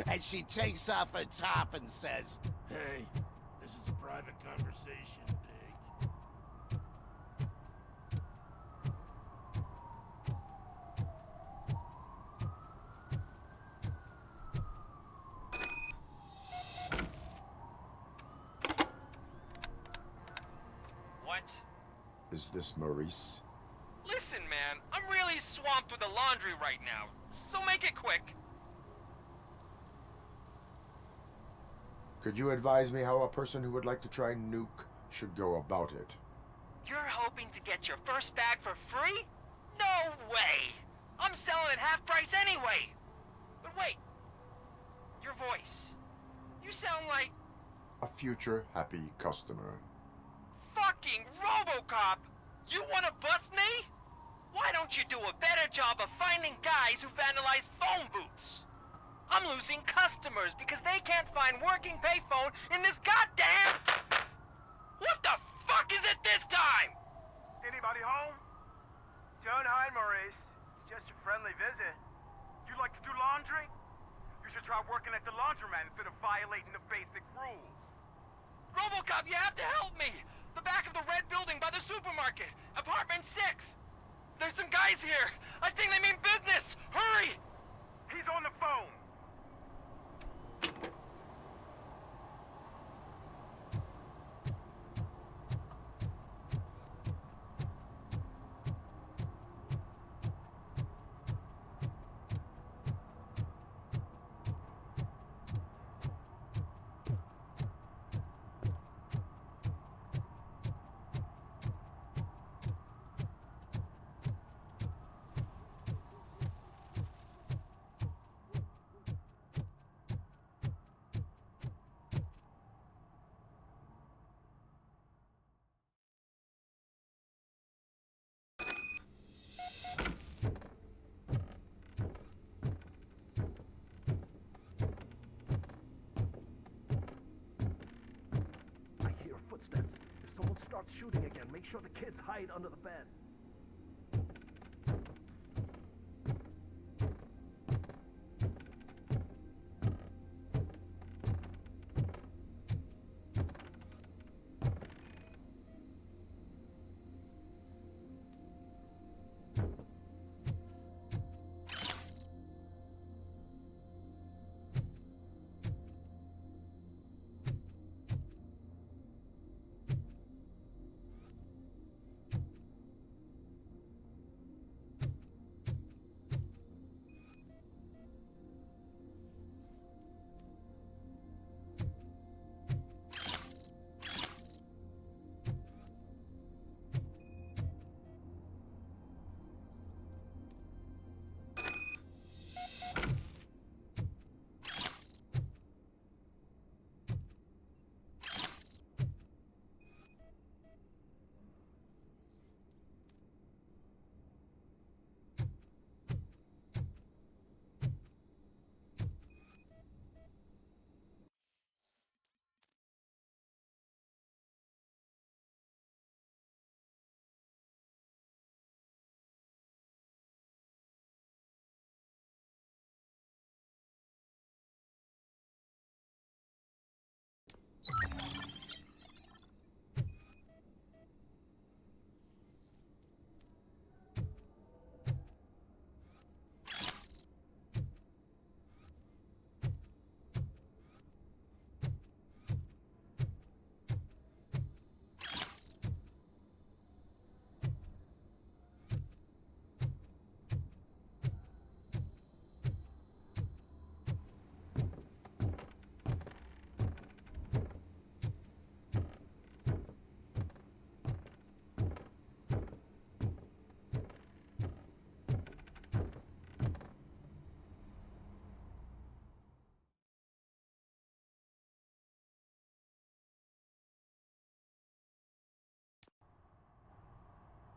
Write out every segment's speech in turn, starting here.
And she takes off her top and says, Hey, this is a private conversation, pig. What? Is this Maurice? Listen, man, I'm really swamped with the laundry right now, so make it quick. Could you advise me how a person who would like to try Nuke should go about it? You're hoping to get your first bag for free? No way! I'm selling at half price anyway! But wait, your voice. You sound like A future happy customer. fucking Robocop! You wanna bust me? Why don't you do a better job of finding guys who vandalize phone booths? I'm losing customers because they can't find working payphone in this goddamn... What the fuck is it this time? Anybody home? Don't hide, Maurice. It's just a friendly visit. You like to do laundry? You should try working at the laundromat instead of violating the basic rules. Robocop, you have to help me! The back of the red building by the supermarket. Apartment 6. There's some guys here. I think they mean business. Hurry! He's on the phone. I hear footsteps. If someone starts shooting again, make sure the kids hide under the bed.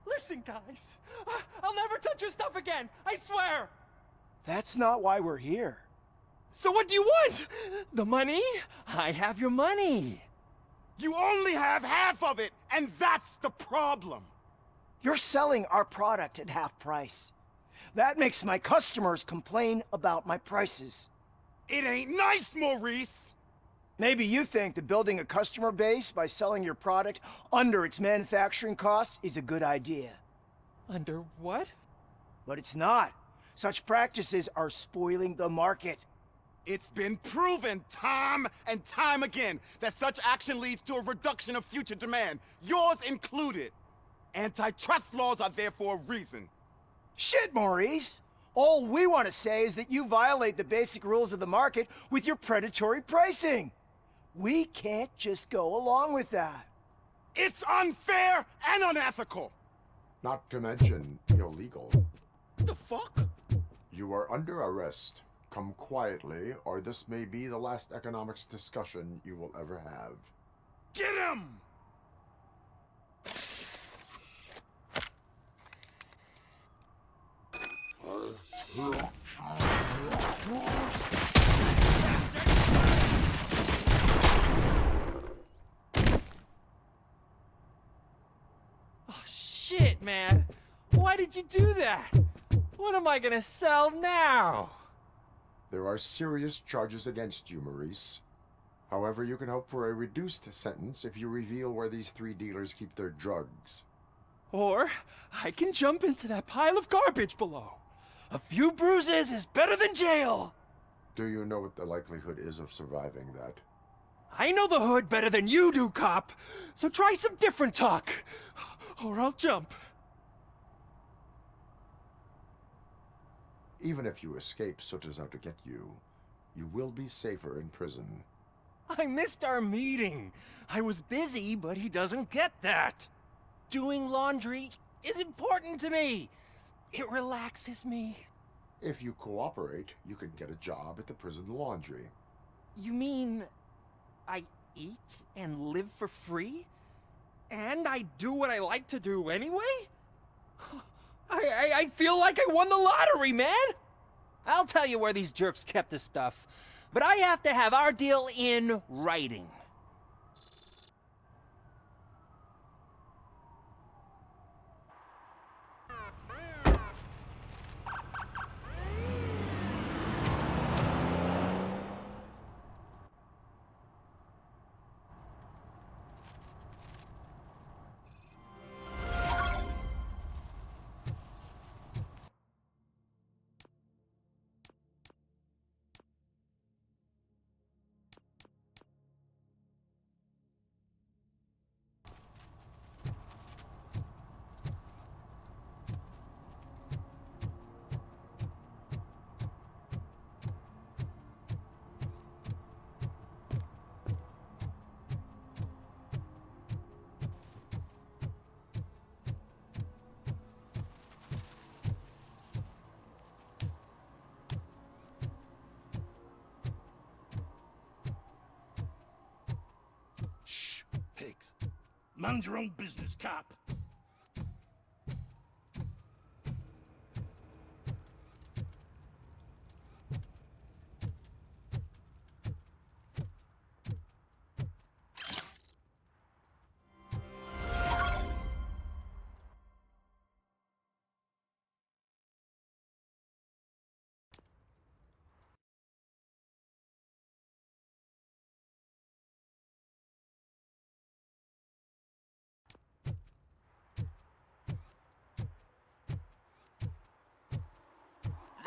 Listen, guys. I'll never touch your stuff again. I swear. That's not why we're here. So what do you want? The money? I have your money. You only have half of it, and that's the problem. You're selling our product at half price. That makes my customers complain about my prices. It ain't nice, Maurice! Maybe you think that building a customer base by selling your product under its manufacturing costs is a good idea. Under what? But it's not. Such practices are spoiling the market. It's been proven time and time again that such action leads to a reduction of future demand, yours included. Antitrust laws are there for a reason. Shit, Maurice! All we want to say is that you violate the basic rules of the market with your predatory pricing. We can't just go along with that. It's unfair and unethical! Not to mention illegal. The fuck? You are under arrest. Come quietly, or this may be the last economics discussion you will ever have. Get him! Oh, shit, man. Why did you do that? What am I gonna sell now? There are serious charges against you, Maurice. However, you can hope for a reduced sentence if you reveal where these 3 dealers keep their drugs. Or I can jump into that pile of garbage below. A few bruises is better than jail. Do you know what the likelihood is of surviving that? I know the hood better than you do, cop. So try some different talk, or I'll jump. Even if you escape Soot is out to get you, you will be safer in prison. I missed our meeting. I was busy, but he doesn't get that. Doing laundry is important to me. It relaxes me. If you cooperate, you can get a job at the prison laundry. You mean I eat and live for free? And I do what I like to do anyway? I feel like I won the lottery, man! I'll tell you where these jerks kept the stuff, but I have to have our deal in writing. Shh, pigs. Mind your own business, cop.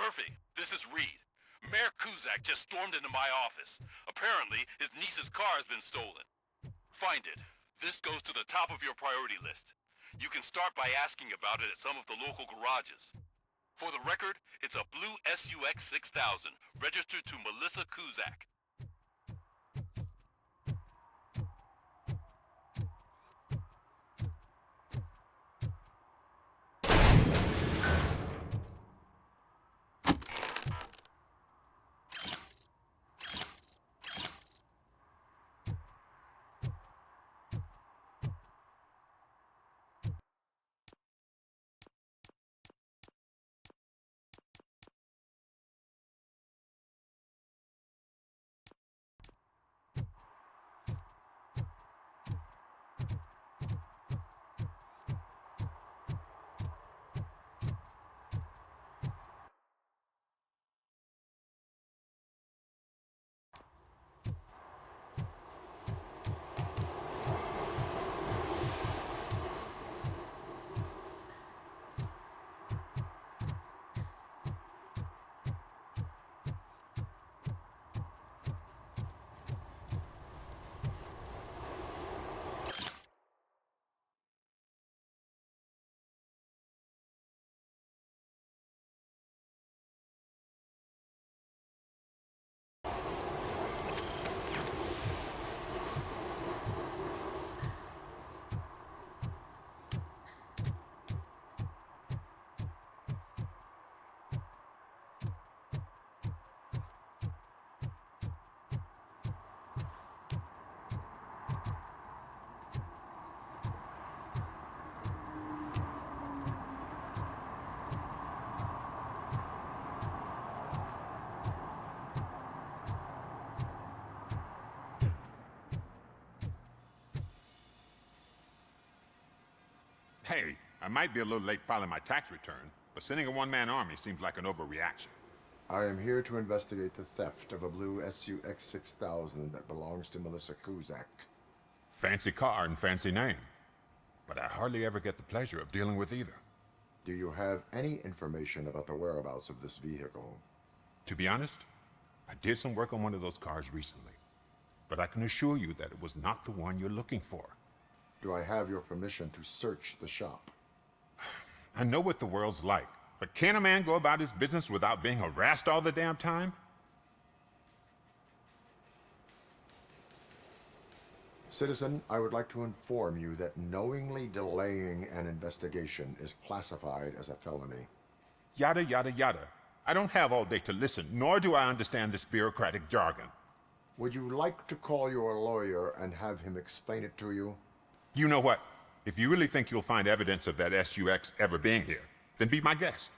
Murphy, this is Reed. Mayor Kuzak just stormed into my office. Apparently, his niece's car has been stolen. Find it. This goes to the top of your priority list. You can start by asking about it at some of the local garages. For the record, it's a blue SUX 6000, registered to Melissa Kuzak. Hey, I might be a little late filing my tax return, but sending a one-man army seems like an overreaction. I am here to investigate the theft of a blue SUX 6000 that belongs to Melissa Kuzak. Fancy car and fancy name. But I hardly ever get the pleasure of dealing with either. Do you have any information about the whereabouts of this vehicle? To be honest, I did some work on one of those cars recently, but I can assure you that it was not the one you're looking for. Do I have your permission to search the shop? I know what the world's like, but can a man go about his business without being harassed all the damn time? Citizen, I would like to inform you that knowingly delaying an investigation is classified as a felony. Yada, yada, yada. I don't have all day to listen, nor do I understand this bureaucratic jargon. Would you like to call your lawyer and have him explain it to you? You know what? If you really think you'll find evidence of that SUX ever being here, then be my guest.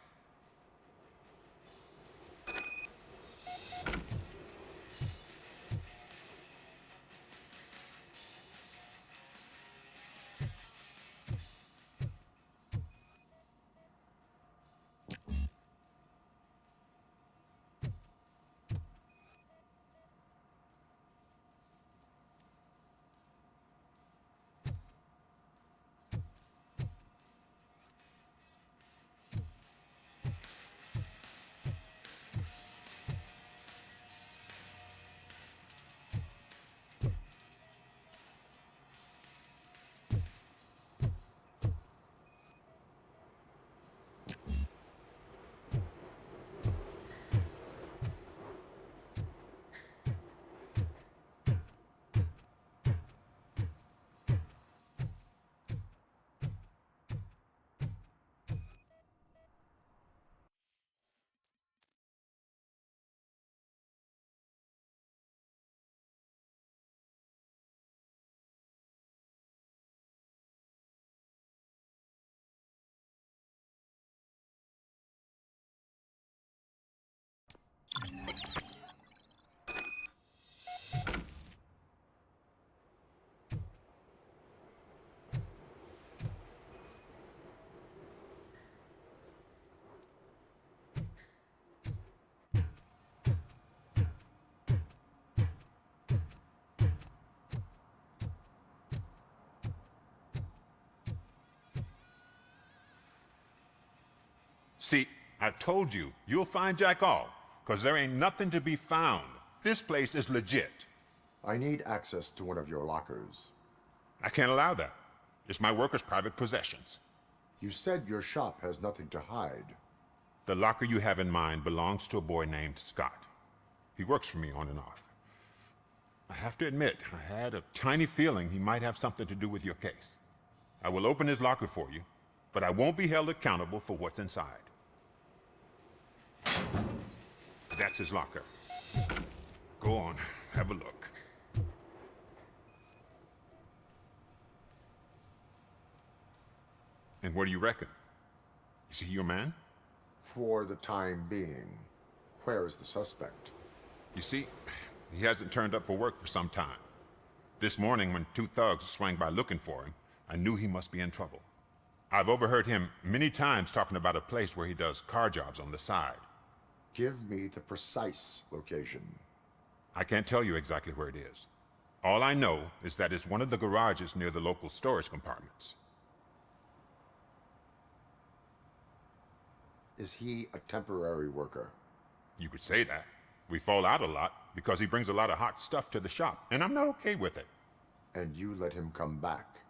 See, I've told you, you'll find Jack all, because there ain't nothing to be found. This place is legit. I need access to one of your lockers. I can't allow that. It's my workers' private possessions. You said your shop has nothing to hide. The locker you have in mind belongs to a boy named Scott. He works for me on and off. I have to admit, I had a tiny feeling he might have something to do with your case. I will open his locker for you, but I won't be held accountable for what's inside. That's his locker. Go on, have a look. And what do you reckon? Is he your man? For the time being. Where is the suspect? You see, he hasn't turned up for work for some time. This morning, when two thugs swang by looking for him, I knew he must be in trouble. I've overheard him many times talking about a place where he does car jobs on the side. Give me the precise location. I can't tell you exactly where it is. All I know is that it's one of the garages near the local storage compartments. Is he a temporary worker? You could say that. We fall out a lot because he brings a lot of hot stuff to the shop, and I'm not okay with it. And you let him come back?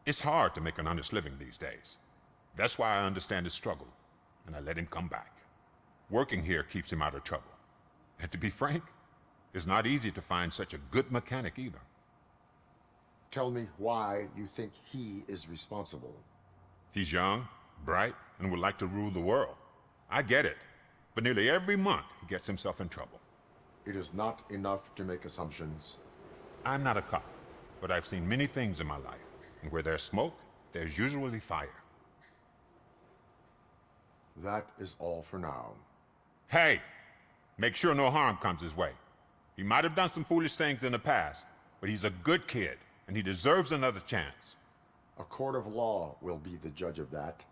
It's hard to make an honest living these days. That's why I understand his struggle, and I let him come back. Working here keeps him out of trouble. And to be frank, it's not easy to find such a good mechanic either. Tell me why you think he is responsible. He's young, bright, and would like to rule the world. I get it, but nearly every month he gets himself in trouble. It is not enough to make assumptions. I'm not a cop, but I've seen many things in my life, and where there's smoke, there's usually fire. That is all for now. Hey! Make sure no harm comes his way. He might have done some foolish things in the past, but he's a good kid, and he deserves another chance. A court of law will be the judge of that.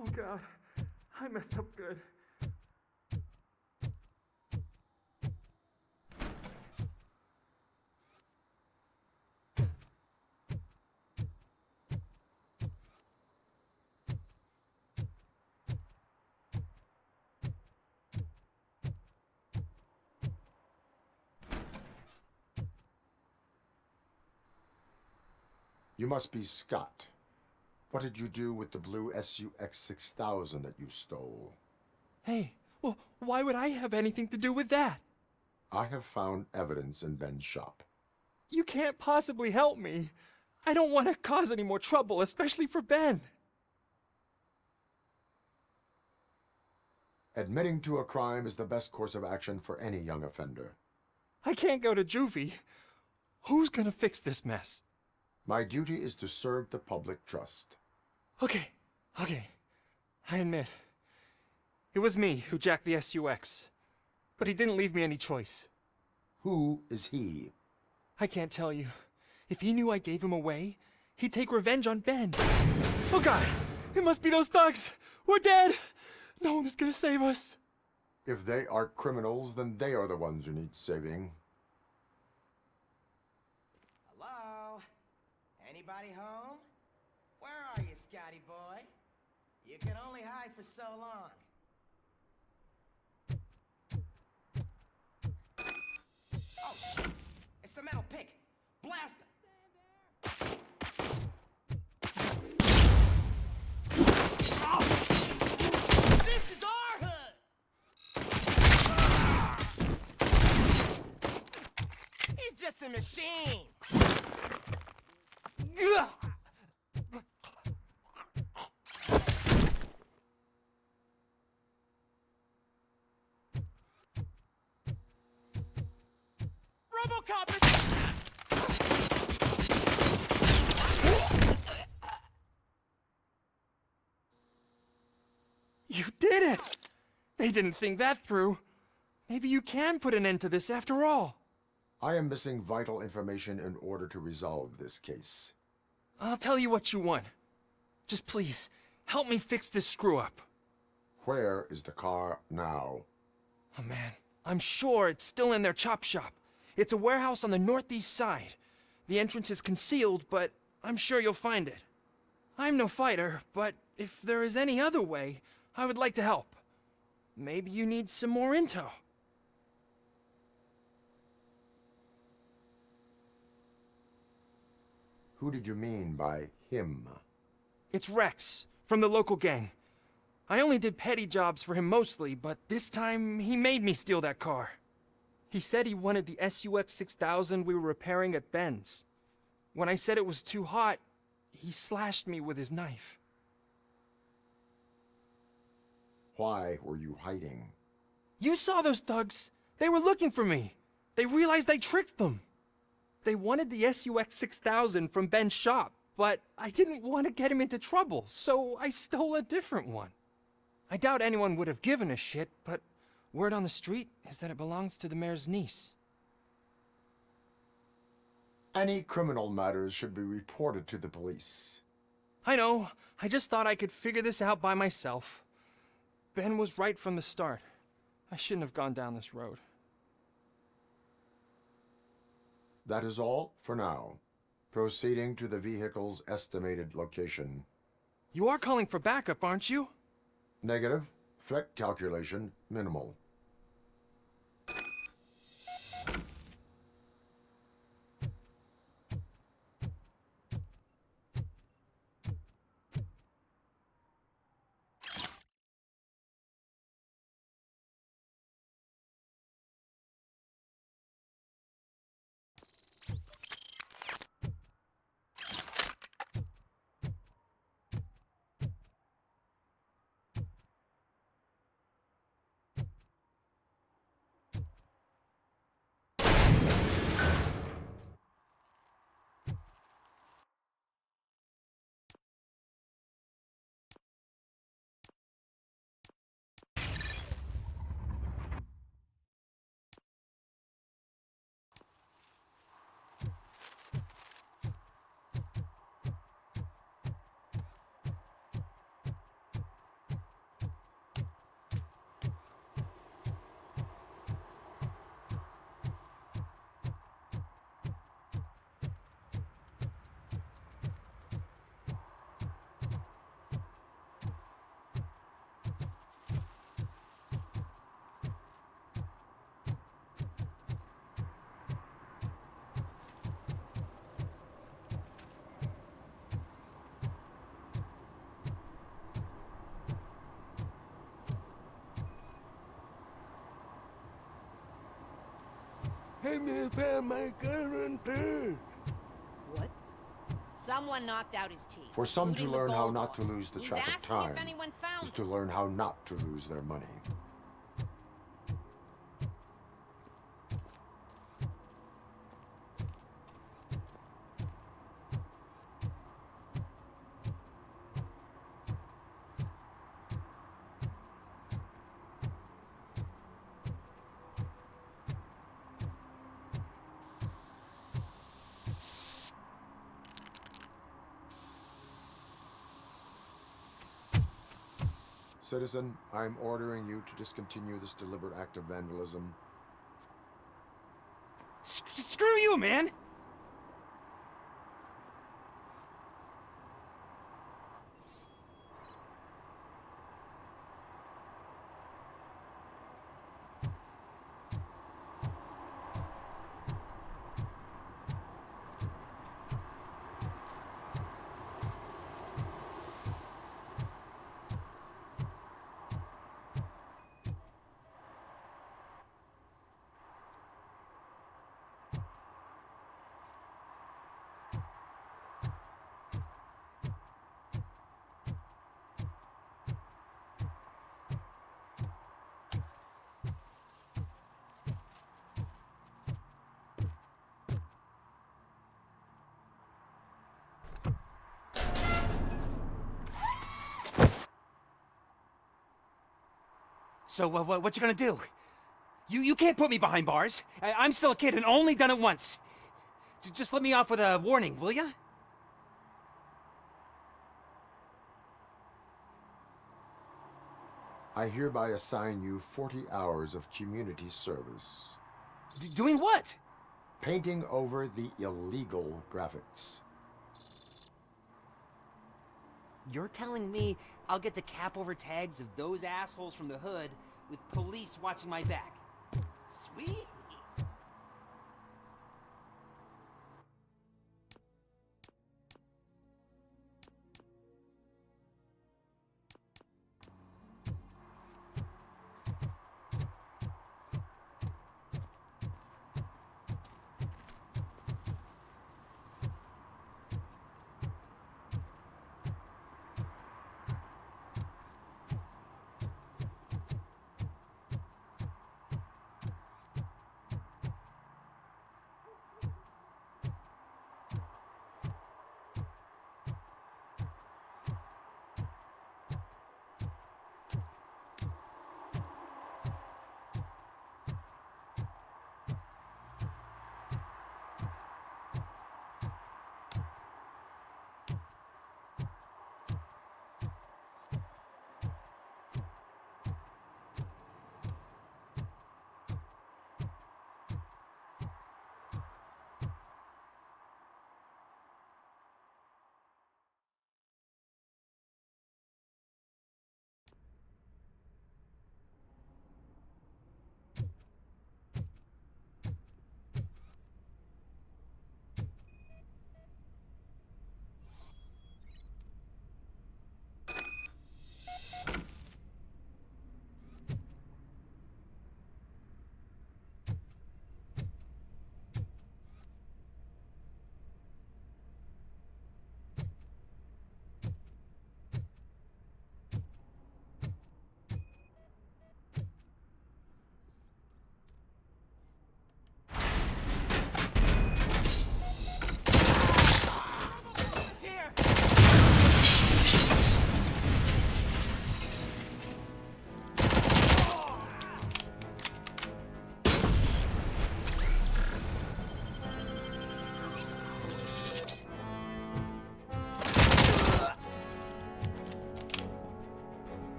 Oh God, I messed up good. You must be Scott. What did you do with the blue SUX 6000 that you stole? Hey, well, why would I have anything to do with that? I have found evidence in Ben's shop. You can't possibly help me. I don't want to cause any more trouble, especially for Ben. Admitting to a crime is the best course of action for any young offender. I can't go to juvie. Who's gonna fix this mess? My duty is to serve the public trust. Okay. I admit. It was me who jacked the SUX. But he didn't leave me any choice. Who is he? I can't tell you. If he knew I gave him away, he'd take revenge on Ben. Oh God! It must be those thugs! We're dead! No one is gonna save us. If they are criminals, then they are the ones who need saving. Hello? Anybody home? Where are you, Scotty boy? You can only hide for so long. Oh, shit! It's the metal pig! Blast him! Oh. This is our hood! He's just a machine! Robocop! You did it! They didn't think that through. Maybe you can put an end to this after all. I am missing vital information in order to resolve this case. I'll tell you what you want. Just please, help me fix this screw-up. Where is the car now? Oh man, I'm sure it's still in their chop shop. It's a warehouse on the northeast side. The entrance is concealed, but I'm sure you'll find it. I'm no fighter, but if there is any other way, I would like to help. Maybe you need some more intel. Who did you mean by him? It's Rex, from the local gang. I only did petty jobs for him mostly, but this time he made me steal that car. He said he wanted the SUX 6000 we were repairing at Ben's. When I said it was too hot, he slashed me with his knife. Why were you hiding? You saw those thugs. They were looking for me. They realized I tricked them. They wanted the SUX 6000 from Ben's shop, but I didn't want to get him into trouble, so I stole a different one. I doubt anyone would have given a shit, but Word on the street is that it belongs to the mayor's niece. Any criminal matters should be reported to the police. I know. I just thought I could figure this out by myself. Ben was right from the start. I shouldn't have gone down this road. That is all for now. Proceeding to the vehicle's estimated location. You are calling for backup, aren't you? Negative. Threat calculation minimal. What? Someone knocked out his teeth. For some to including the learn how gold not to one. lose the He's track of asking time if anyone found is to learn how not to lose their money. Citizen, I'm ordering you to discontinue this deliberate act of vandalism. Screw you, man! So, what you gonna do? You can't put me behind bars. I'm still a kid and only done it once. Just let me off with a warning, will ya? I hereby assign you 40 hours of community service. Doing what? Painting over the illegal graphics. You're telling me I'll get to cap over tags of those assholes from the hood with police watching my back? Sweet!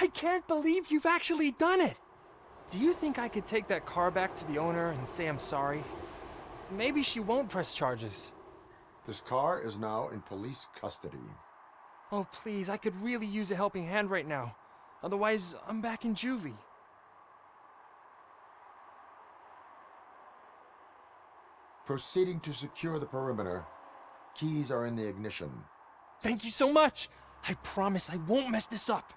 I can't believe you've actually done it! Do you think I could take that car back to the owner and say I'm sorry? Maybe she won't press charges. This car is now in police custody. Oh, please, I could really use a helping hand right now. Otherwise, I'm back in juvie. Proceeding to secure the perimeter. Keys are in the ignition. Thank you so much! I promise I won't mess this up.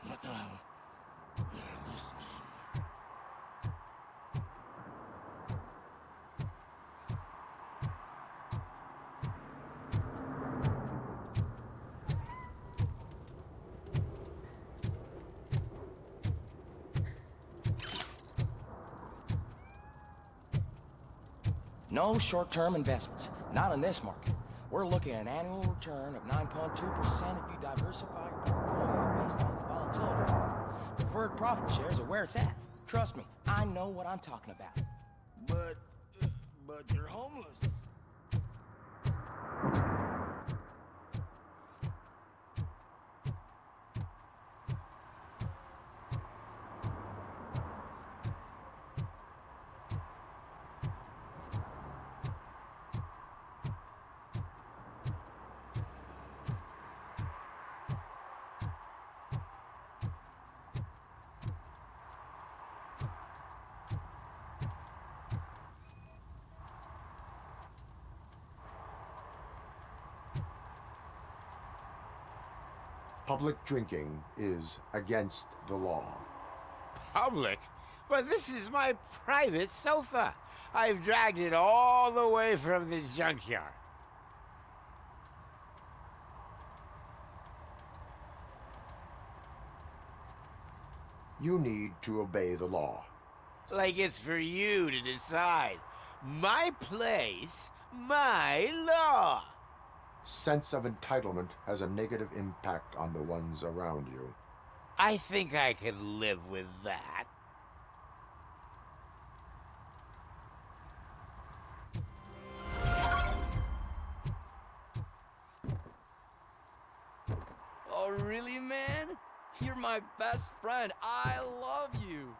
But now, they're listening. No short-term investments. Not in this market. We're looking at an annual return of 9.2% if you diversify your portfolio based on the volatility. Preferred profit shares are where it's at. Trust me, I know what I'm talking about. But you're homeless. Public drinking is against the law. Public? But this is my private sofa. I've dragged it all the way from the junkyard. You need to obey the law. Like it's for you to decide. My place, my law. Sense of entitlement has a negative impact on the ones around you. I think I can live with that. Oh, really, man? You're my best friend. I love you.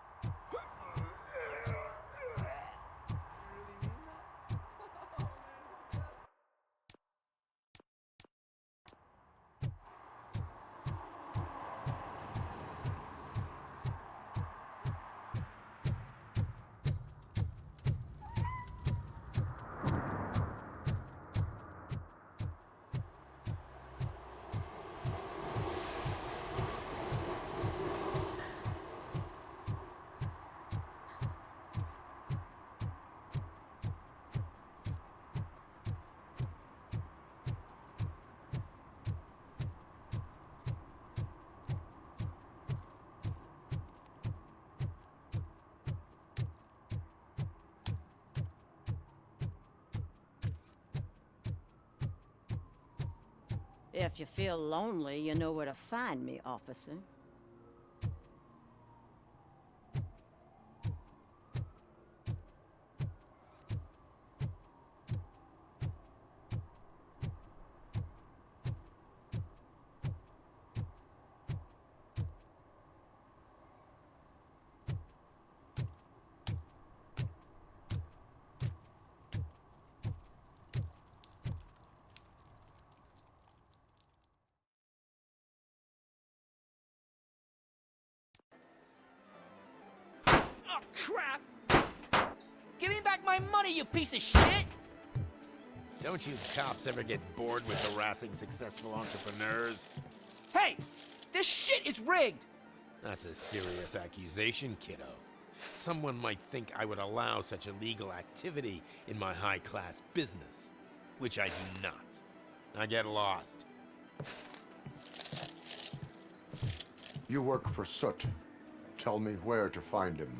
If you feel lonely, you know where to find me, officer. Crap! Give me back my money, you piece of shit! Don't you cops ever get bored with harassing successful entrepreneurs? Hey! This shit is rigged! That's a serious accusation, kiddo. Someone might think I would allow such illegal activity in my high-class business, which I do not. Now get lost. You work for Soot. Tell me where to find him.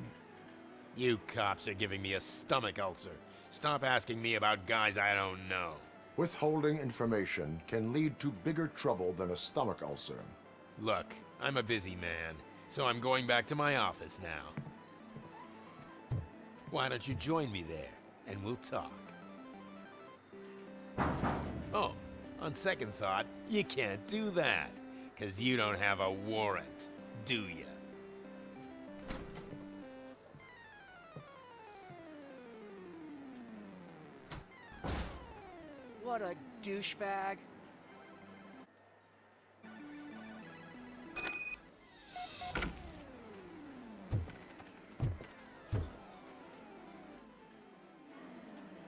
You cops are giving me a stomach ulcer. Stop asking me about guys I don't know. Withholding information can lead to bigger trouble than a stomach ulcer. Look, I'm a busy man, so I'm going back to my office now. Why don't you join me there, and we'll talk. Oh, on second thought, you can't do that, 'cause you don't have a warrant, do ya? What a douchebag.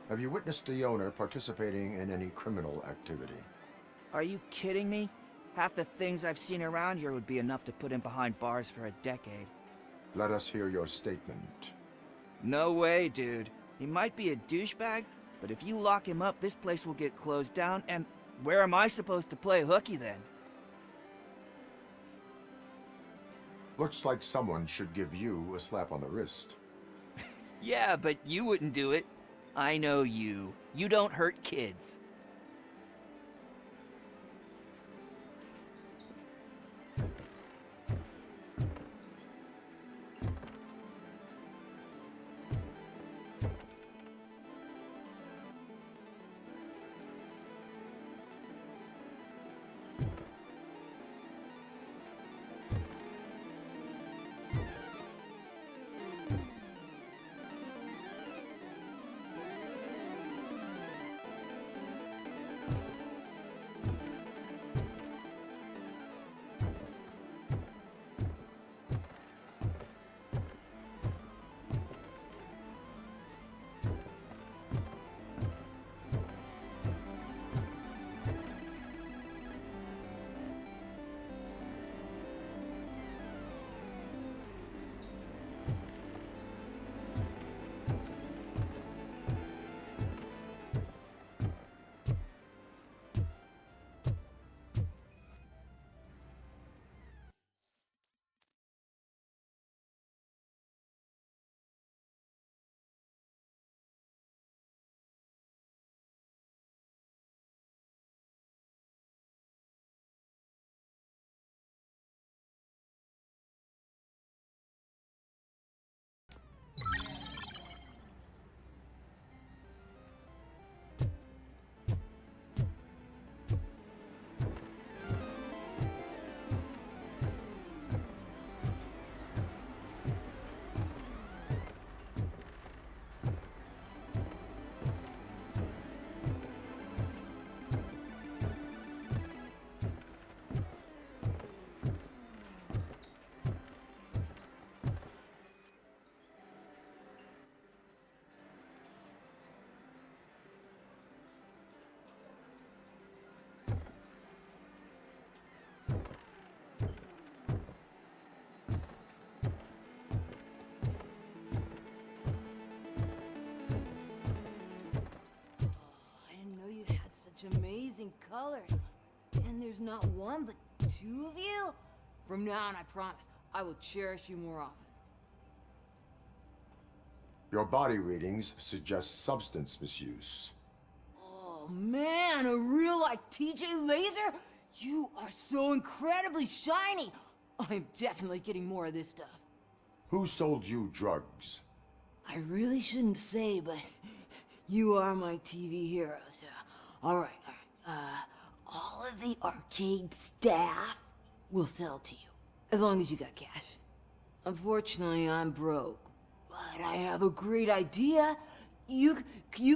Have you witnessed the owner participating in any criminal activity? Are you kidding me? Half the things I've seen around here would be enough to put him behind bars for a decade. Let us hear your statement. No way, dude. He might be a douchebag, but if you lock him up, this place will get closed down, and where am I supposed to play hooky then? Looks like someone should give you a slap on the wrist. Yeah, but you wouldn't do it. I know you. You don't hurt kids. Amazing colors. And there's not one, but two of you? From now on, I promise, I will cherish you more often. Your body readings suggest substance misuse. Oh man, a real like TJ Laser? You are so incredibly shiny. I'm definitely getting more of this stuff. Who sold you drugs? I really shouldn't say, but you are my TV heroes. All right. All of the arcade staff will sell to you, as long as you got cash. Unfortunately, I'm broke, but I have a great idea. You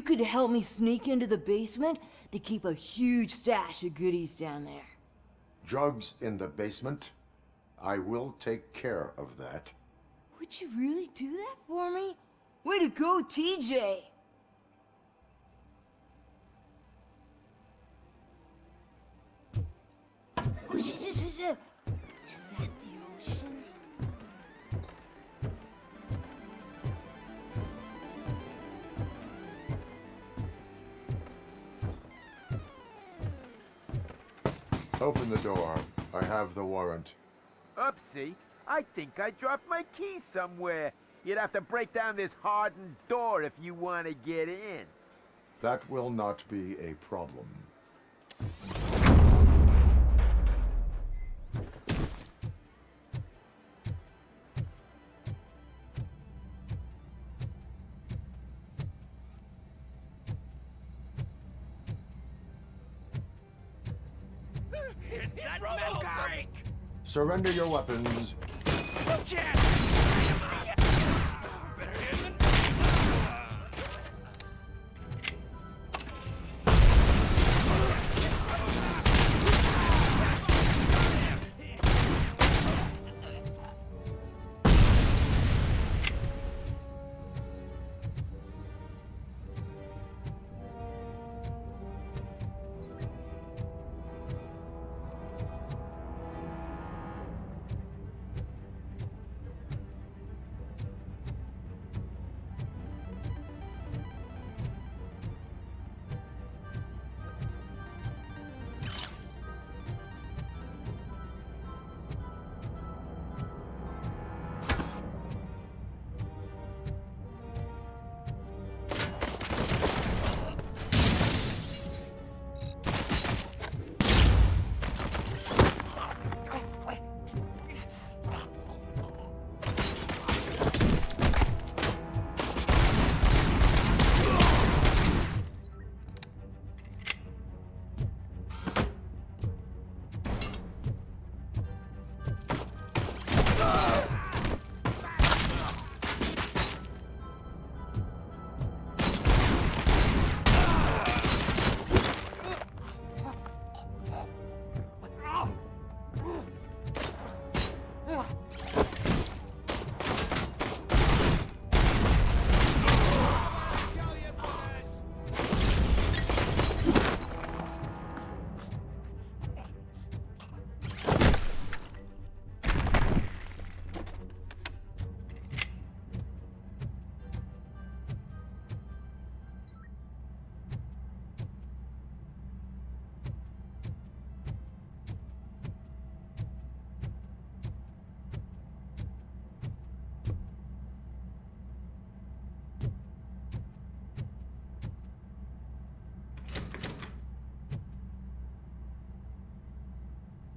could help me sneak into the basement. They keep a huge stash of goodies down there. Drugs in the basement? I will take care of that. Would you really do that for me? Way to go, TJ! Is that the ocean? Open the door. I have the warrant. Oopsie, I think I dropped my keys somewhere. You'd have to break down this hardened door if you want to get in. That will not be a problem. It's that Robocop! Surrender your weapons.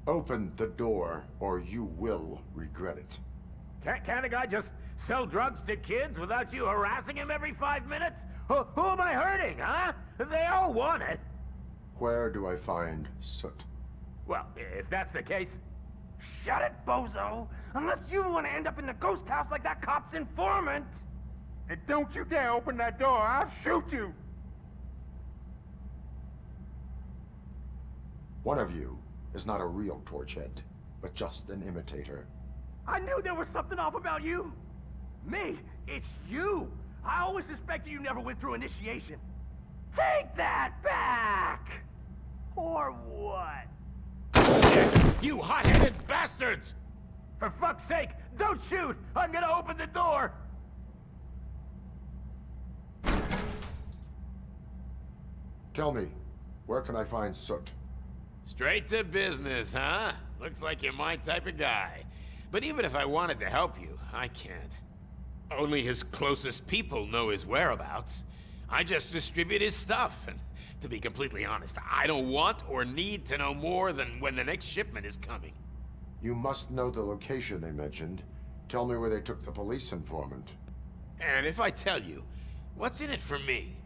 Open the door, or you will regret it. Can't a guy just sell drugs to kids without you harassing him every 5 minutes? Who am I hurting, huh? They all want it. Where do I find Soot? Well, if that's the case... Shut it, bozo! Unless you want to end up in the ghost house like that cop's informant! And don't you dare open that door, I'll shoot you! One of you is not a real Torchhead, but just an imitator. I knew there was something off about you! Me? It's you! I always suspected you never went through initiation. Take that back! Or what? You hot-headed bastards! For fuck's sake, don't shoot! I'm gonna open the door! Tell me, where can I find Soot? Straight to business, huh? Looks like you're my type of guy. But even if I wanted to help you, I can't. Only his closest people know his whereabouts. I just distribute his stuff, and to be completely honest, I don't want or need to know more than when the next shipment is coming. You must know the location they mentioned. Tell me where they took the police informant. And if I tell you, what's in it for me?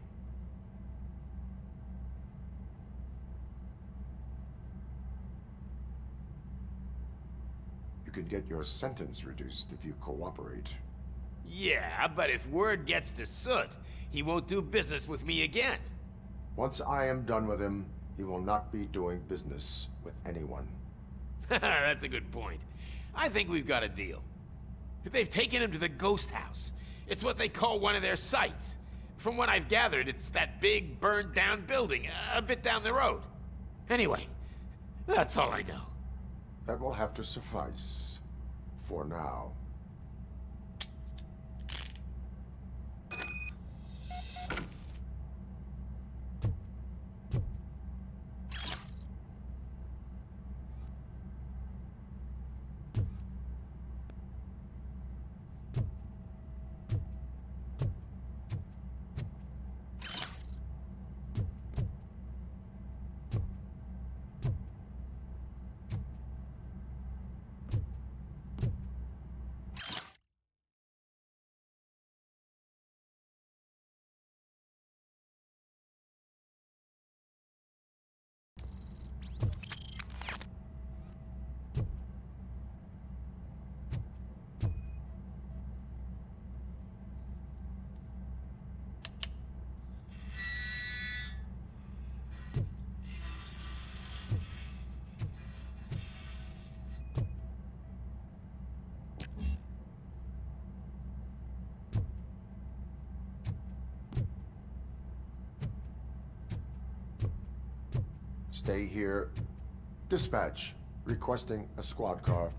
You can get your sentence reduced if you cooperate. Yeah, but if word gets to Soot, he won't do business with me again. Once I am done with him, he will not be doing business with anyone. That's a good point. I think we've got a deal. They've taken him to the ghost house. It's what they call one of their sites. From what I've gathered, it's that big, burned-down building, a bit down the road. Anyway, that's all I know. That will have to suffice. For now. stay here. Dispatch, requesting a squad car.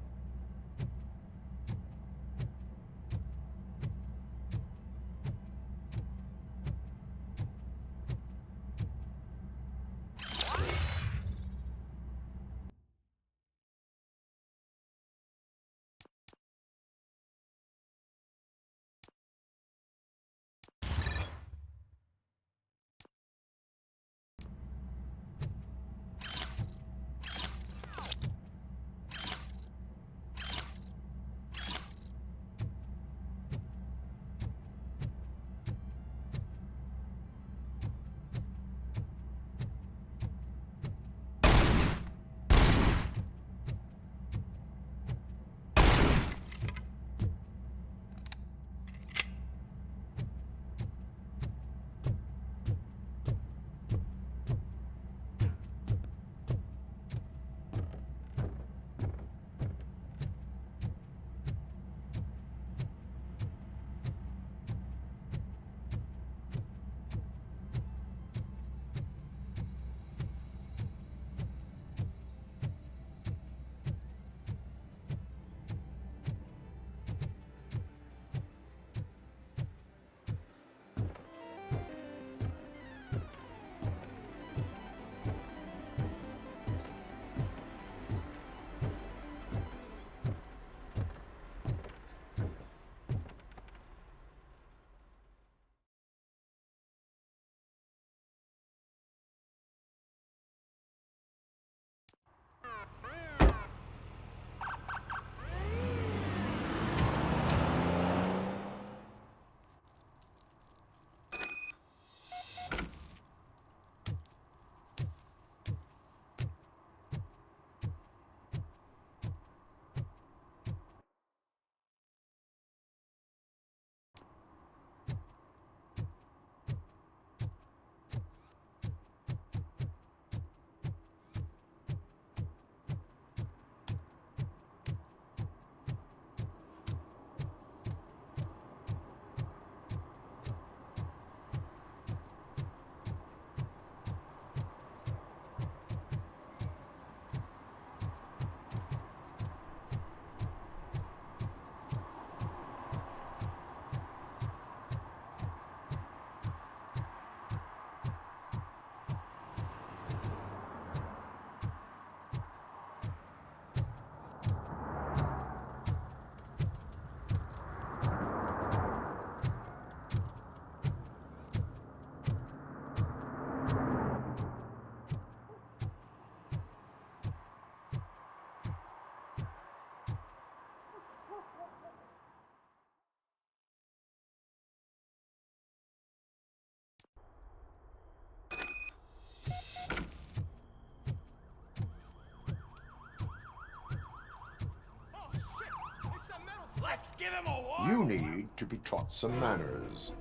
Let's give him a war! You need to be taught some manners.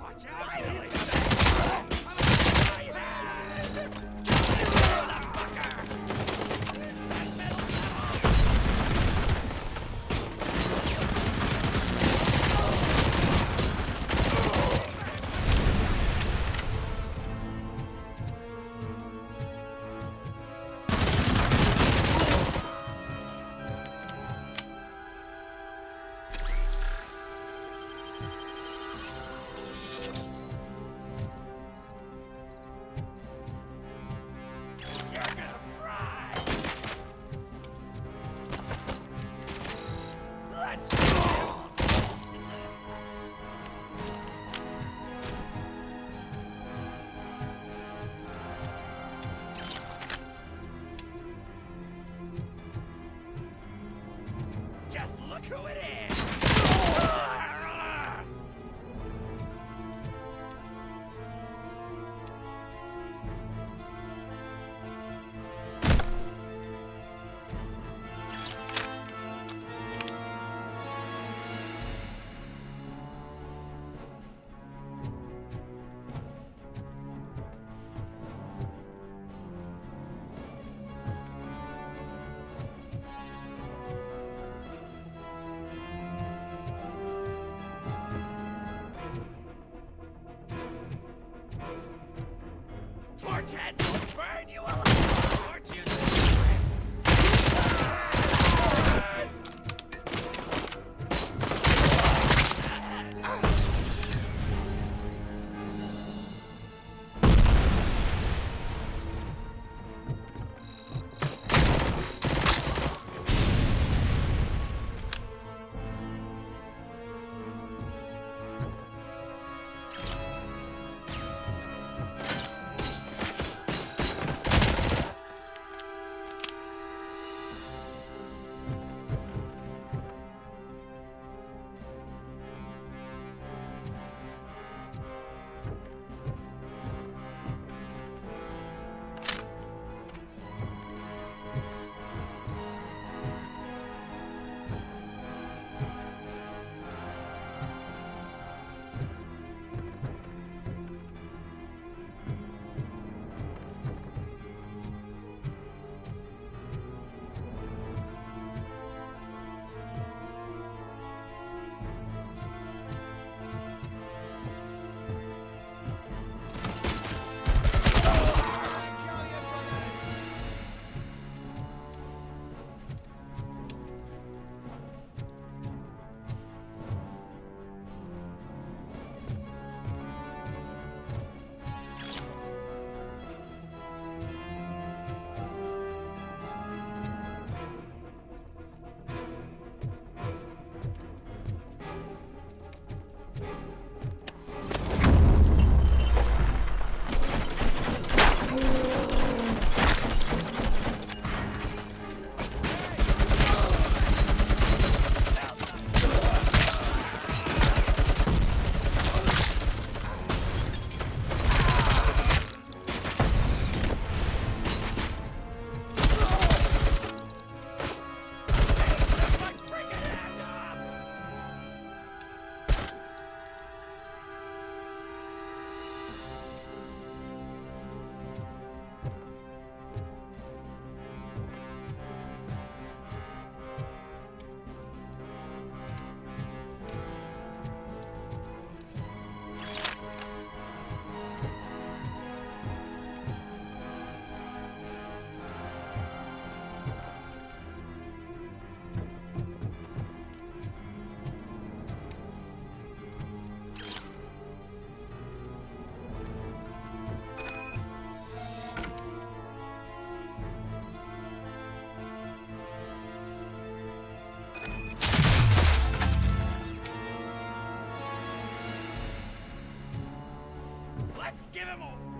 Watch out! Let's give him over!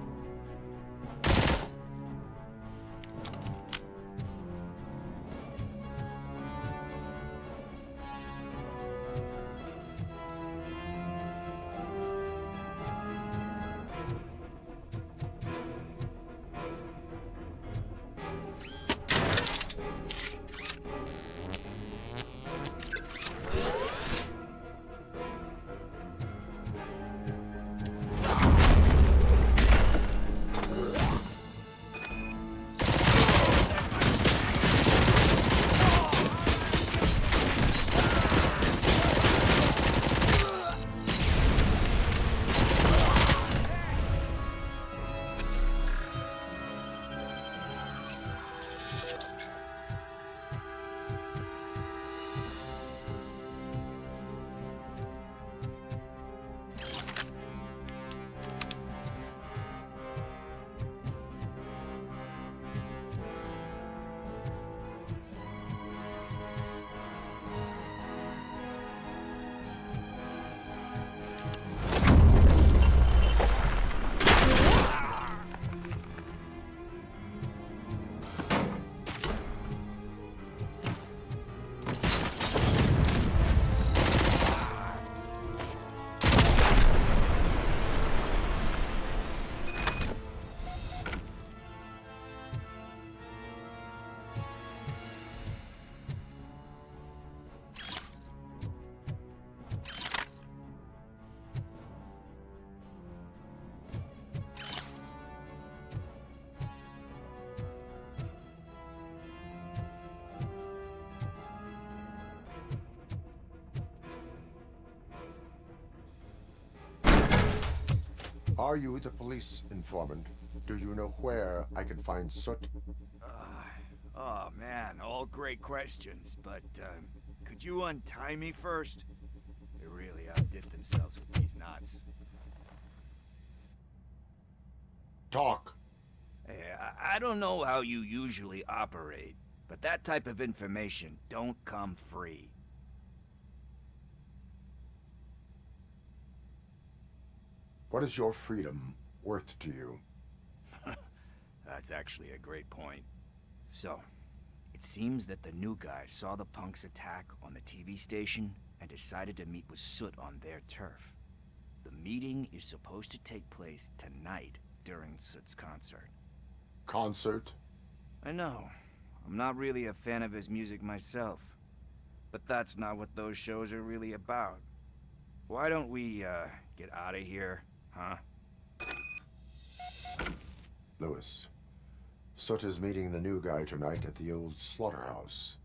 Are you the police informant? Do you know where I can find Soot? Oh man, all great questions, but could you untie me first? They really outdid themselves with these knots. Talk. Hey, I don't know how you usually operate, but that type of information don't come free. What is your freedom worth to you? That's actually a great point. So, it seems that the new guy saw the punks attack on the TV station and decided to meet with Soot on their turf. The meeting is supposed to take place tonight during Soot's concert. Concert? I know. I'm not really a fan of his music myself. But that's not what those shows are really about. Why don't we, get out of here, huh? Lewis, Soot is meeting the new guy tonight at the old slaughterhouse.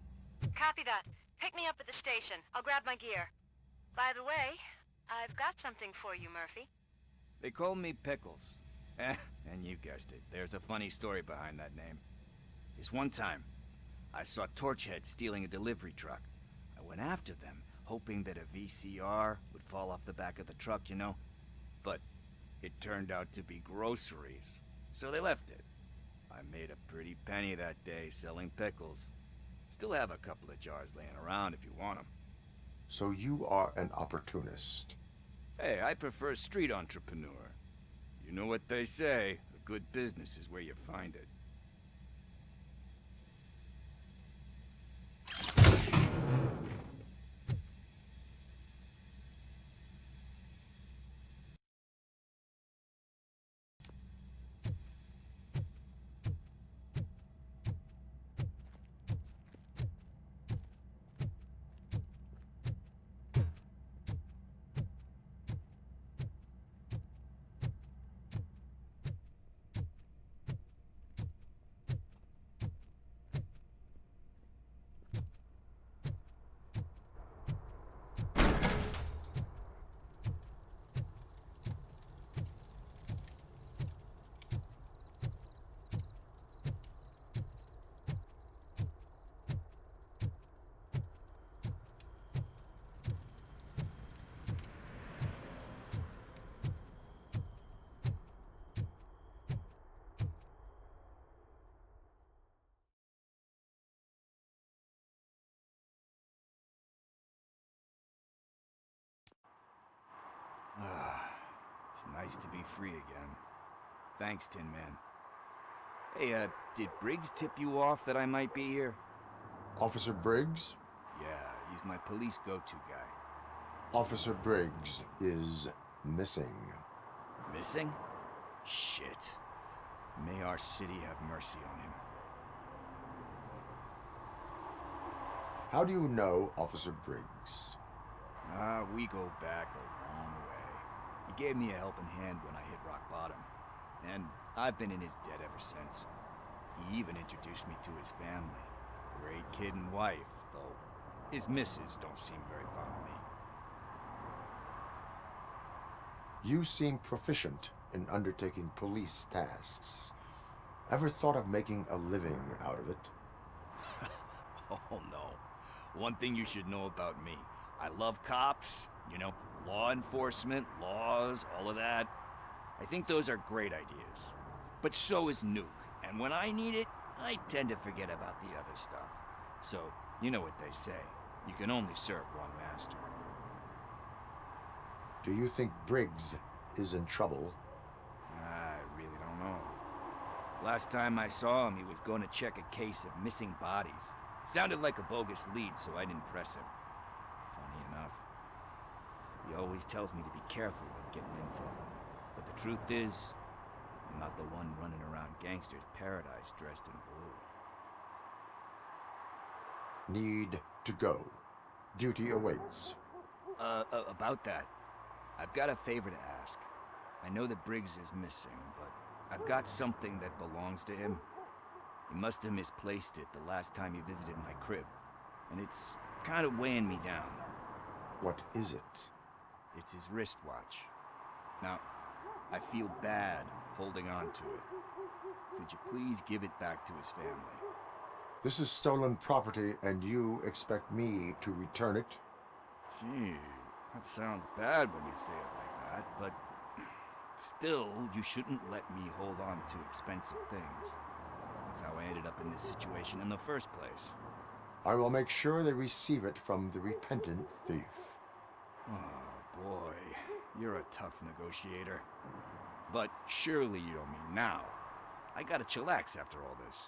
Copy that. Pick me up at the station. I'll grab my gear. By the way, I've got something for you, Murphy. They call me Pickles. And you guessed it, there's a funny story behind that name. This one time, I saw Torchhead stealing a delivery truck. I went after them, hoping that a VCR would fall off the back of the truck, you know? But it turned out to be groceries, so they left it. I made a pretty penny that day selling pickles. Still have a couple of jars laying around if you want them. So you are an opportunist. Hey, I prefer street entrepreneur. You know what they say, a good business is where you find it. Nice to be free again. Thanks, Tin Man. Hey, did Briggs tip you off that I might be here? Officer Briggs? Yeah, he's my police go-to guy. Officer Briggs is missing. Missing? Shit. May our city have mercy on him. How do you know Officer Briggs? We go back a long way. He gave me a helping hand when I hit rock bottom. And I've been in his debt ever since. He even introduced me to his family. Great kid and wife, though his missus don't seem very fond of me. You seem proficient in undertaking police tasks. Ever thought of making a living out of it? Oh no. One thing you should know about me. I love cops, you know, law enforcement, laws, all of that. I think those are great ideas. But so is Nuke, and when I need it, I tend to forget about the other stuff. So, you know what they say. You can only serve one master. Do you think Briggs is in trouble? I really don't know. Last time I saw him, he was going to check a case of missing bodies. Sounded like a bogus lead, so I didn't press him. Funny enough. He always tells me to be careful when getting info. But the truth is, I'm not the one running around gangster's paradise dressed in blue. Need to go. Duty awaits. About that, I've got a favor to ask. I know that Briggs is missing, but I've got something that belongs to him. He must have misplaced it the last time he visited my crib, and it's kind of weighing me down. What is it? It's his wristwatch. Now, I feel bad holding on to it. Could you please give it back to his family? This is stolen property, and you expect me to return it? Gee, that sounds bad when you say it like that, but still, you shouldn't let me hold on to expensive things. That's how I ended up in this situation in the first place. I will make sure they receive it from the repentant thief. Oh, boy. You're a tough negotiator. But surely you don't mean now. I gotta chillax after all this.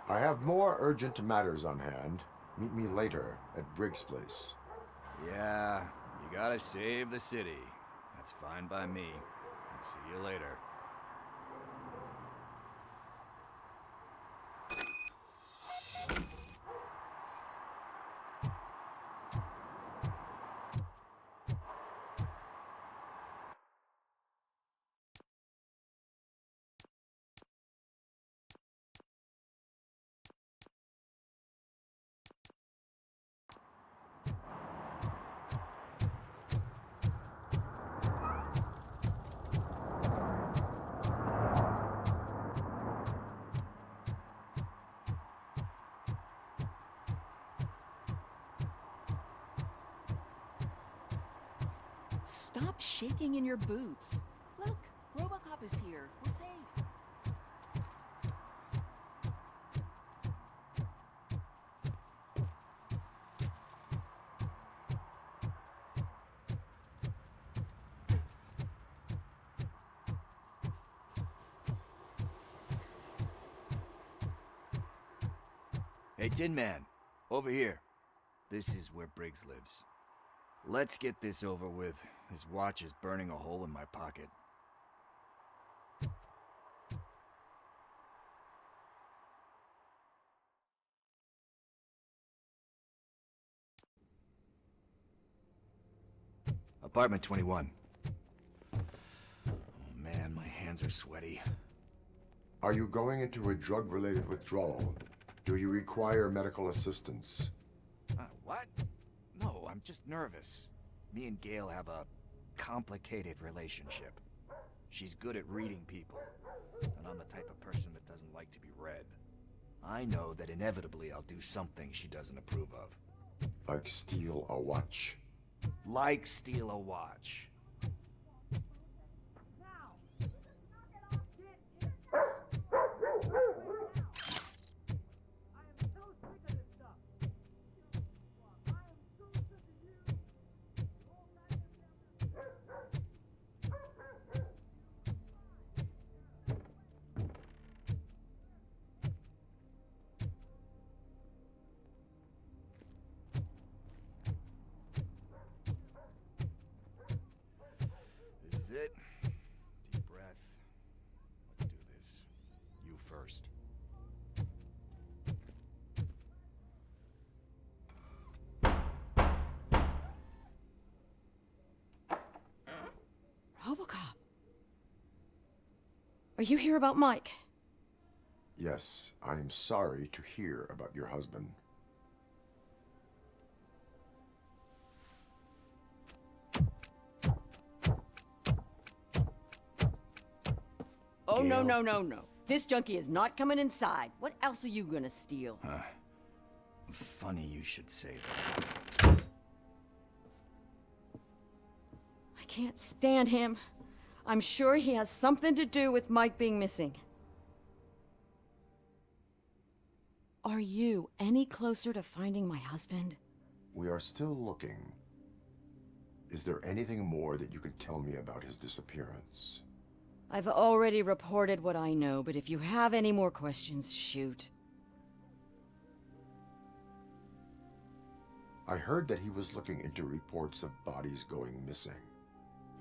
I have more urgent matters on hand. Meet me later at Briggs' place. Yeah, you gotta save the city. That's fine by me. I'll see you later. Stop shaking in your boots. Look, Robocop is here. We're safe. Hey, Tin Man, over here. This is where Briggs lives. Let's get this over with. His watch is burning a hole in my pocket. Apartment 21. Oh man, my hands are sweaty. Are you going into a drug-related withdrawal? Do you require medical assistance? What? No, I'm just nervous. Me and Gail have a complicated relationship. She's good at reading people, and I'm the type of person that doesn't like to be read. I know that inevitably I'll do something she doesn't approve of. Like steal a watch? Like steal a watch. Are you here about Mike? Yes, I am sorry to hear about your husband. Oh, no, no, no, no. This junkie is not coming inside. What else are you gonna steal? Funny you should say that. I can't stand him. I'm sure he has something to do with Mike being missing. Are you any closer to finding my husband? We are still looking. Is there anything more that you can tell me about his disappearance? I've already reported what I know, but if you have any more questions, shoot. I heard that he was looking into reports of bodies going missing.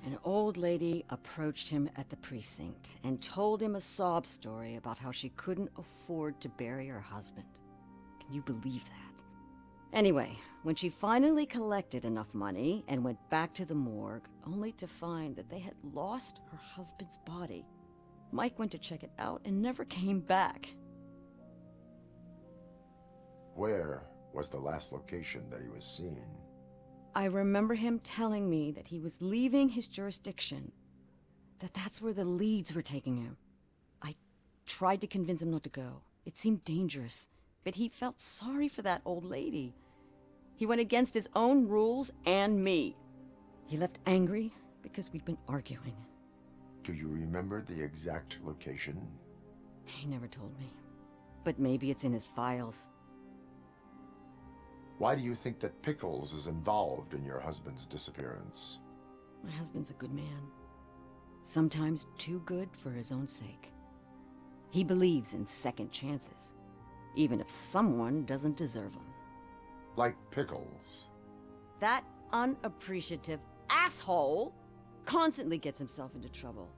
An old lady approached him at the precinct and told him a sob story about how she couldn't afford to bury her husband. Can you believe that? Anyway, when she finally collected enough money and went back to the morgue, only to find that they had lost her husband's body, Mike went to check it out and never came back. Where was the last location that he was seen? I remember him telling me that he was leaving his jurisdiction, that's where the leads were taking him. I tried to convince him not to go. It seemed dangerous, but he felt sorry for that old lady. He went against his own rules and me. He left angry because we'd been arguing. Do you remember the exact location? He never told me, but maybe it's in his files. Why do you think that Pickles is involved in your husband's disappearance? My husband's a good man. Sometimes too good for his own sake. He believes in second chances, even if someone doesn't deserve them. Like Pickles. That unappreciative asshole constantly gets himself into trouble.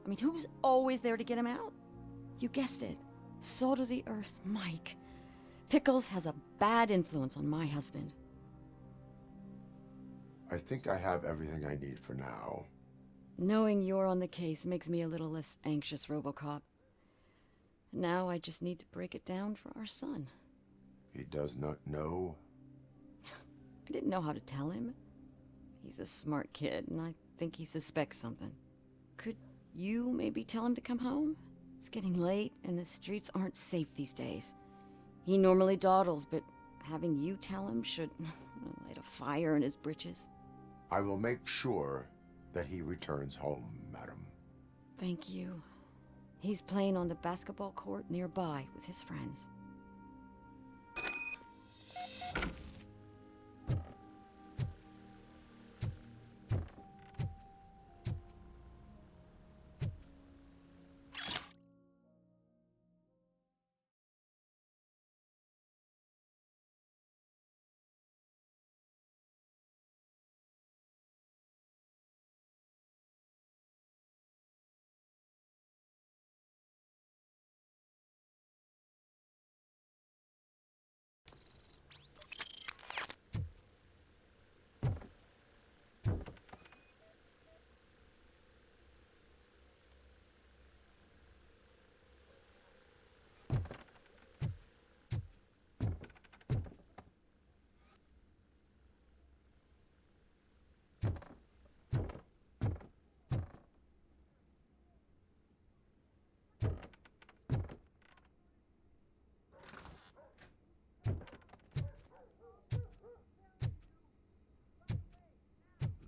I mean, who's always there to get him out? You guessed it. Salt of the earth, Mike. Pickles has a bad influence on my husband. I think I have everything I need for now. Knowing you're on the case makes me a little less anxious, Robocop. Now I just need to break it down for our son. He does not know? I didn't know how to tell him. He's a smart kid, and I think he suspects something. Could you maybe tell him to come home? It's getting late, and the streets aren't safe these days. He normally dawdles, but having you tell him should light a fire in his britches. I will make sure that he returns home, madam. Thank you. He's playing on the basketball court nearby with his friends.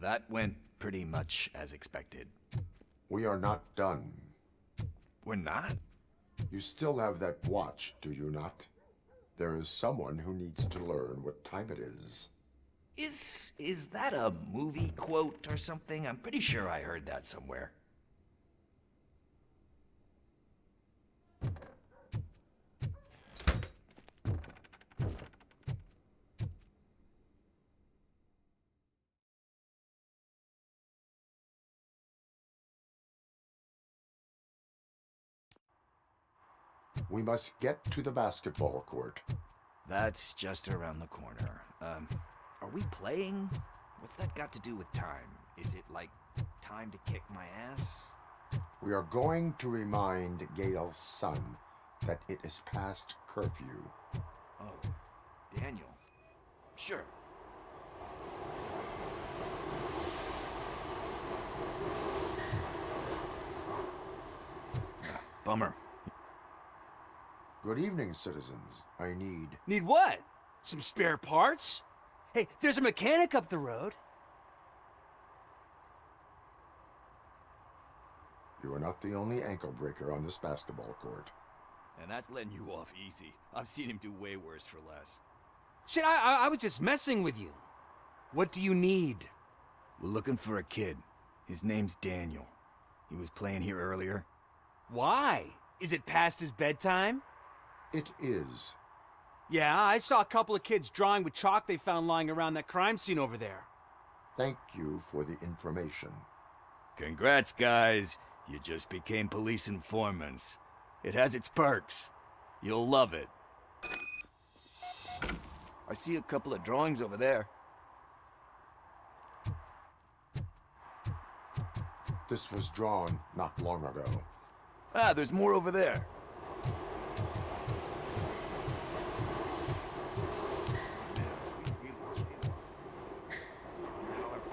That went pretty much as expected. We are not done. We're not? You still have that watch, do you not? There is someone who needs to learn what time it is. Is that a movie quote or something? I'm pretty sure I heard that somewhere. We must get to the basketball court. That's just around the corner. Are we playing? What's that got to do with time? Is it like time to kick my ass? We are going to remind Gail's son that it is past curfew. Oh, Daniel. Sure. Bummer. Good evening, citizens. I need... Need what? Some spare parts? Hey, there's a mechanic up the road. You are not the only ankle breaker on this basketball court. And that's letting you off easy. I've seen him do way worse for less. Shit, I was just messing with you. What do you need? We're looking for a kid. His name's Daniel. He was playing here earlier. Why? Is it past his bedtime? It is. Yeah, I saw a couple of kids drawing with chalk they found lying around that crime scene over there. Thank you for the information. Congrats, guys. You just became police informants. It has its perks. You'll love it. I see a couple of drawings over there. This was drawn not long ago. Ah, there's more over there.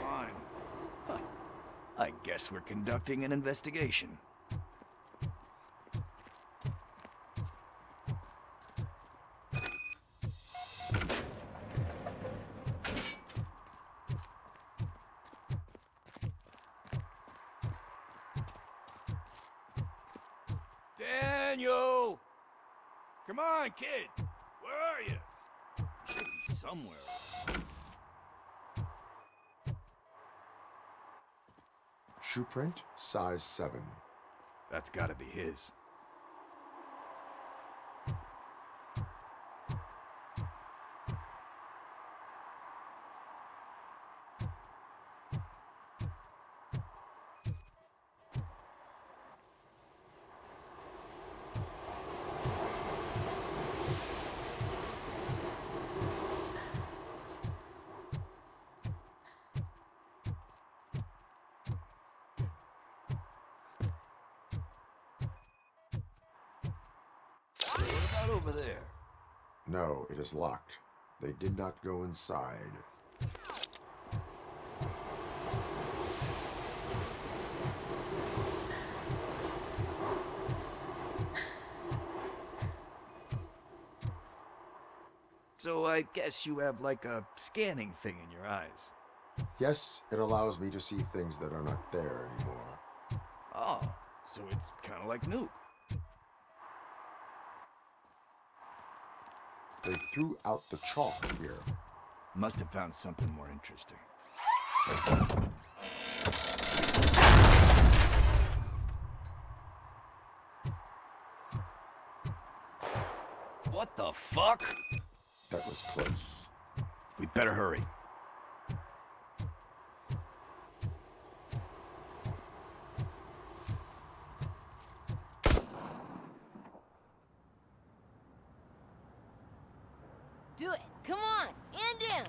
Fine. Huh. I guess we're conducting an investigation. Daniel! Come on, kid! Where are you? You should be somewhere. Shoe print, size 7. That's gotta be his. What about over there? No, it is locked. They did not go inside. So I guess you have like a scanning thing in your eyes. Yes, it allows me to see things that are not there anymore. Oh, so it's kind of like Nuke. They threw out the chalk here. Must have found something more interesting. What the fuck? That was close. We'd better hurry. Do it. Come on. And in.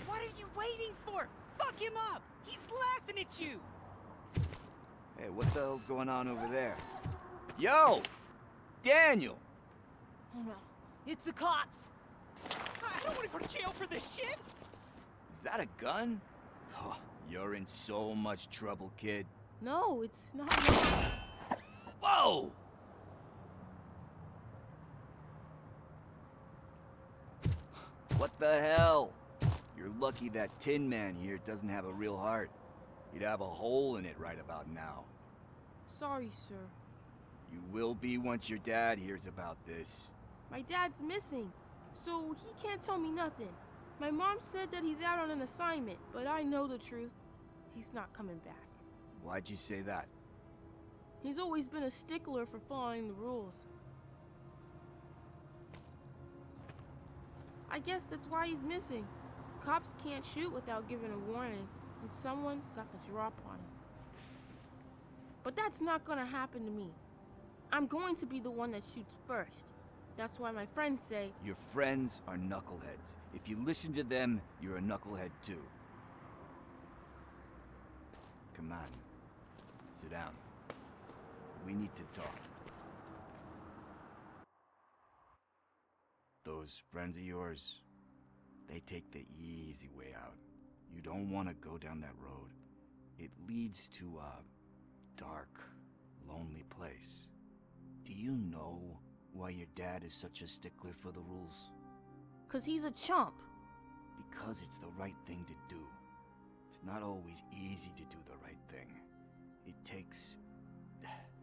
What are you waiting for? Fuck him up! He's laughing at you! Hey, what the hell's going on over there? Yo! Daniel! Oh no. It's the cops. I don't want to go to jail for this shit! Is that a gun? Oh, you're in so much trouble, kid. No, it's not. Whoa! What the hell? You're lucky that Tin Man here doesn't have a real heart. He'd have a hole in it right about now. Sorry, sir. You will be once your dad hears about this. My dad's missing, so he can't tell me nothing. My mom said that he's out on an assignment, but I know the truth. He's not coming back. Why'd you say that? He's always been a stickler for following the rules. I guess that's why he's missing. Cops can't shoot without giving a warning, and someone got the drop on him. But that's not gonna happen to me. I'm going to be the one that shoots first. That's why my friends say... Your friends are knuckleheads. If you listen to them, you're a knucklehead too. Come on. Sit down. We need to talk. Those friends of yours, they take the easy way out. You don't want to go down that road. It leads to a dark, lonely place. Do you know why your dad is such a stickler for the rules? 'Cause he's a chump. Because it's the right thing to do. It's not always easy to do the right thing. It takes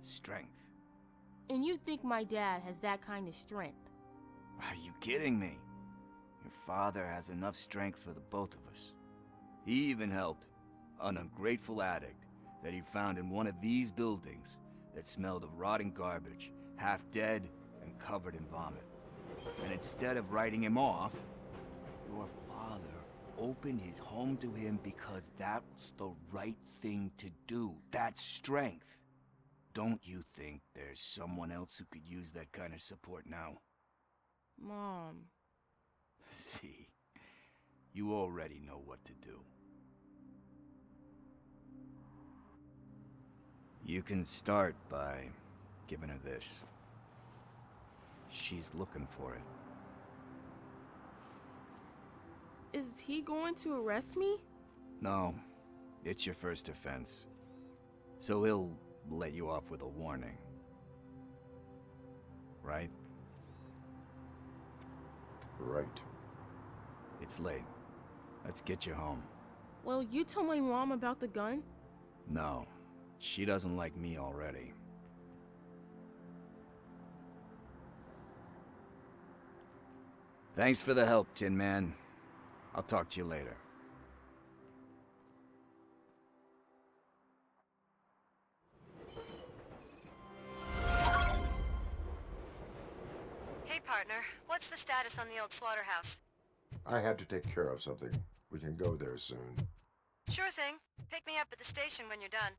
strength. And you think my dad has that kind of strength? Are you kidding me? Your father has enough strength for the both of us. He even helped an ungrateful addict that he found in one of these buildings that smelled of rotting garbage, half dead and covered in vomit. And instead of writing him off, your father opened his home to him because that's the right thing to do. That's strength. Don't you think there's someone else who could use that kind of support now? Mom. See, you already know what to do. You can start by giving her this. She's looking for it. Is he going to arrest me? No, it's your first offense. So he'll let you off with a warning. Right? Right. It's late. Let's get you home. Well, you told my mom about the gun? No, she doesn't like me already. Thanks for the help, Tin Man. I'll talk to you later. Hey, partner. What's the status on the old slaughterhouse? I had to take care of something. We can go there soon. Sure thing. Pick me up at the station when you're done.